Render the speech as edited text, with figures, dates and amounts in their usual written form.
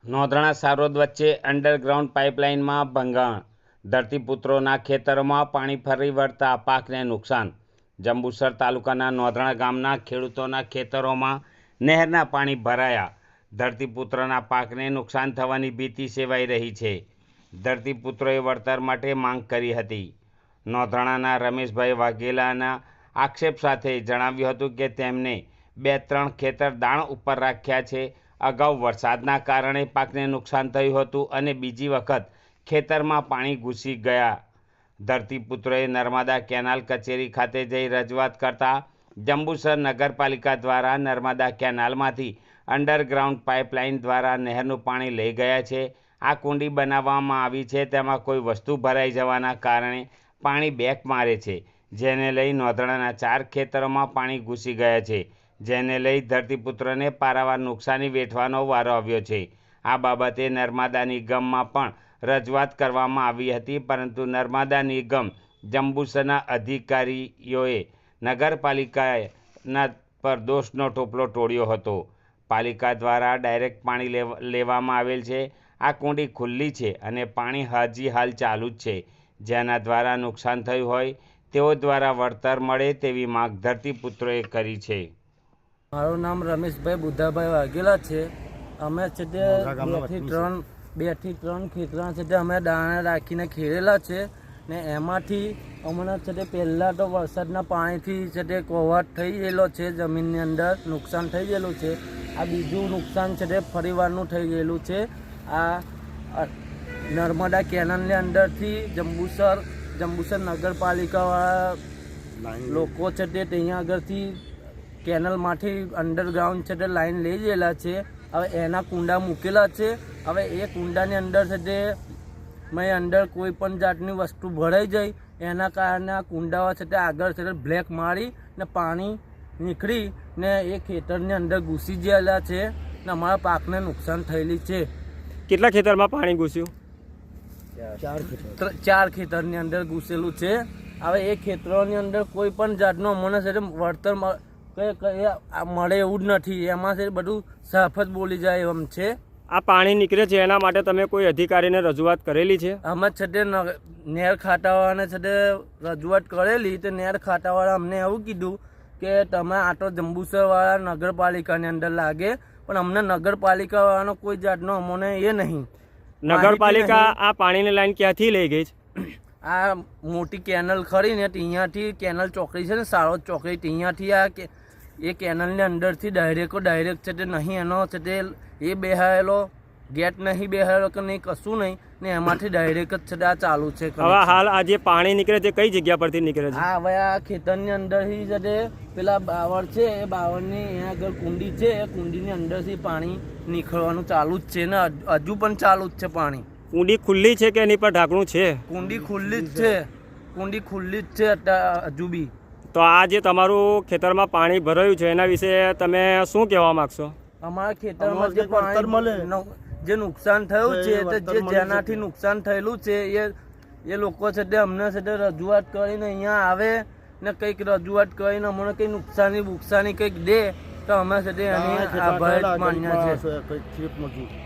નોંધણા સારોદ વચ્ચે અંડરગ્રાઉન્ડ પાઇપલાઇનમાં ભંગાણ, ધરતીપુત્રોના ખેતરોમાં પાણી ફરી વળતા પાકને નુકસાન. જંબુસર તાલુકાના નોંધણા ગામના ખેડૂતોના ખેતરોમાં નહેરના પાણી ભરાયા. ધરતીપુત્રોના પાકને નુકસાન થવાની ભીતિ સેવાઈ રહી છે. ધરતીપુત્રોએ વળતર માટે માંગ કરી હતી. નોંધણાના રમેશભાઈ વાઘેલાના આક્ષેપ સાથે જણાવ્યું હતું કે તેમને 2-3 ખેતર દાણ ઉપર રાખ્યા છે. અગાઉ વરસાદના કારણે પાકને નુકસાન થયું હતું અને બીજી વખત ખેતરમાં પાણી ઘૂસી ગયા. ધરતીપુત્રોએ નર્મદા કેનાલ કચેરી ખાતે જઈ રજૂઆત કરતા જંબુસર નગરપાલિકા દ્વારા નર્મદા કેનાલમાંથી અંડરગ્રાઉન્ડ પાઇપલાઇન દ્વારા નહેરનું પાણી લઈ ગયા છે. આ કુંડી બનાવવામાં આવી છે, તેમાં કોઈ વસ્તુ ભરાઈ જવાના કારણે પાણી બેક મારે છે, જેને લઈ નોંધણાના 4 ખેતરોમાં પાણી ઘૂસી ગયા છે, જેને લઈ ધરતીપુત્રોને પારાવાર નુકસાની વેઠવાનો વારો આવ્યો છે. આ બાબતે નર્મદા નિગમમાં પણ રજૂઆત કરવામાં આવી હતી, પરંતુ નર્મદા નિગમ જંબુસરના અધિકારીઓએ નગરપાલિકાના પર દોષનો ટોપલો તોડ્યો હતો. પાલિકા દ્વારા ડાયરેક્ટ પાણી લેવામાં આવેલ છે. આ કુંડી ખુલ્લી છે અને પાણી હજી હાલ ચાલુ જ છે, જેના દ્વારા નુકસાન થયું હોય તેઓ દ્વારા વળતર મળે તેવી માંગ ધરતીપુત્રોએ કરી છે. મારું નામ રમેશભાઈ બુદ્ધાભાઈ વાઘેલા છે. અમે છે તે 2 થી 3 ખેતરા છે તે અમે દાણા રાખીને ખેડેલા છે ને એમાંથી હમણાં છે તે પહેલાં તો વરસાદના પાણીથી છે તે કોવાટ થઈ ગયેલો છે, જમીનની અંદર નુકસાન થઈ ગયેલું છે. આ બીજું નુકસાન છે તે ફરીવારનું થઈ ગયેલું છે. આ નર્મદા કેનાલની અંદરથી જંબુસર નગરપાલિકાવાળા લોકો છે તે ત્યાં આગળથી કેનલમાંથી અંડરગ્રાઉન્ડ છે તે લાઈન લઈ ગયેલા છે. હવે એના કુંડા મૂકેલા છે. હવે એ કુંડાની અંદર છે તે અંદર કોઈ પણ જાતની વસ્તુ ભરાઈ જાય એના કારણે આ કુંડાઓ છે તે આગળ છે તે બ્લેક મારી ને પાણી નીકળી ને એ ખેતરની અંદર ઘૂસી ગયેલા છે ને અમારા પાકને નુકસાન થયેલી છે. કેટલા ખેતરમાં પાણી ઘૂસ્યું? 4 ખેતરની અંદર ઘૂસેલું છે. હવે એ ખેતરોની અંદર કોઈ પણ જાતનો અમને છે વળતર મળે એવું જ નથી. એમાં છે બધું સાફ જ બોલી જાય એમ છે. આ પાણી નીકળે છે એના માટે તમે કોઈ અધિકારીને રજૂઆત કરેલી છે? અમે છે તે નહેર ખાતાવાળાને છે તે રજૂઆત કરેલી. તે નહેર ખાતાવાળા અમને એવું કીધું કે તમે આ તો જંબુસરવાળા નગરપાલિકાની અંદર લાગે, પણ અમને નગરપાલિકાવાળાનો કોઈ જાતનો અમને એ નહીં. નગરપાલિકા આ પાણીની લાઈન ક્યાંથી લઈ ગઈ છે? આ મોટી કેનલ ખરી ને ત્યાંથી કેનલ ચોકડી છે ને સારોદ ચોકડી, ત્યાંથી આ એ કેનલની અંદરથી ડાયરેક્ટ છે તે નહીં એનો છે તે એ બેહાયેલો ગેટ નહીં બેહાયેલો કે નહીં કશું નહીં ને એમાંથી ડાયરેક્ટ જ છે તે આ ચાલુ છે. હવે હાલ આ જે પાણી નીકળે છે કઈ જગ્યા પરથી નીકળે છે? હા, હવે આ ખેતરની અંદરથી છે તે પેલા બાવળ છે એ બાવળની અહીંયા આગળ કુંડી છે, એ કુંડીની અંદરથી પાણી નીકળવાનું ચાલુ જ છે ને હજુ પણ ચાલુ જ છે પાણી. કુંડી ખુલ્લી છે કે એની પર ઢાંકણું છે? કુંડી ખુલ્લી જ છે, કુંડી ખુલ્લી જ છે હજુ બી. તો આ જે તમારું ખેતરમાં પાણી ભરાયું છે એના વિશે તમે શું કહેવા માંગશો? અમારા ખેતરમાં જે પાણી જે નુકસાન થયું છે જેનાથી નુકસાન થયેલું છે એ લોકો છે તે અમને છે તે રજૂઆત કરીને અહીંયા આવે ને કંઈક રજૂઆત કરીને અમને કંઈક નુકસાની કંઈક દે તો અમે છે તે એની આભાર માન્યા છે.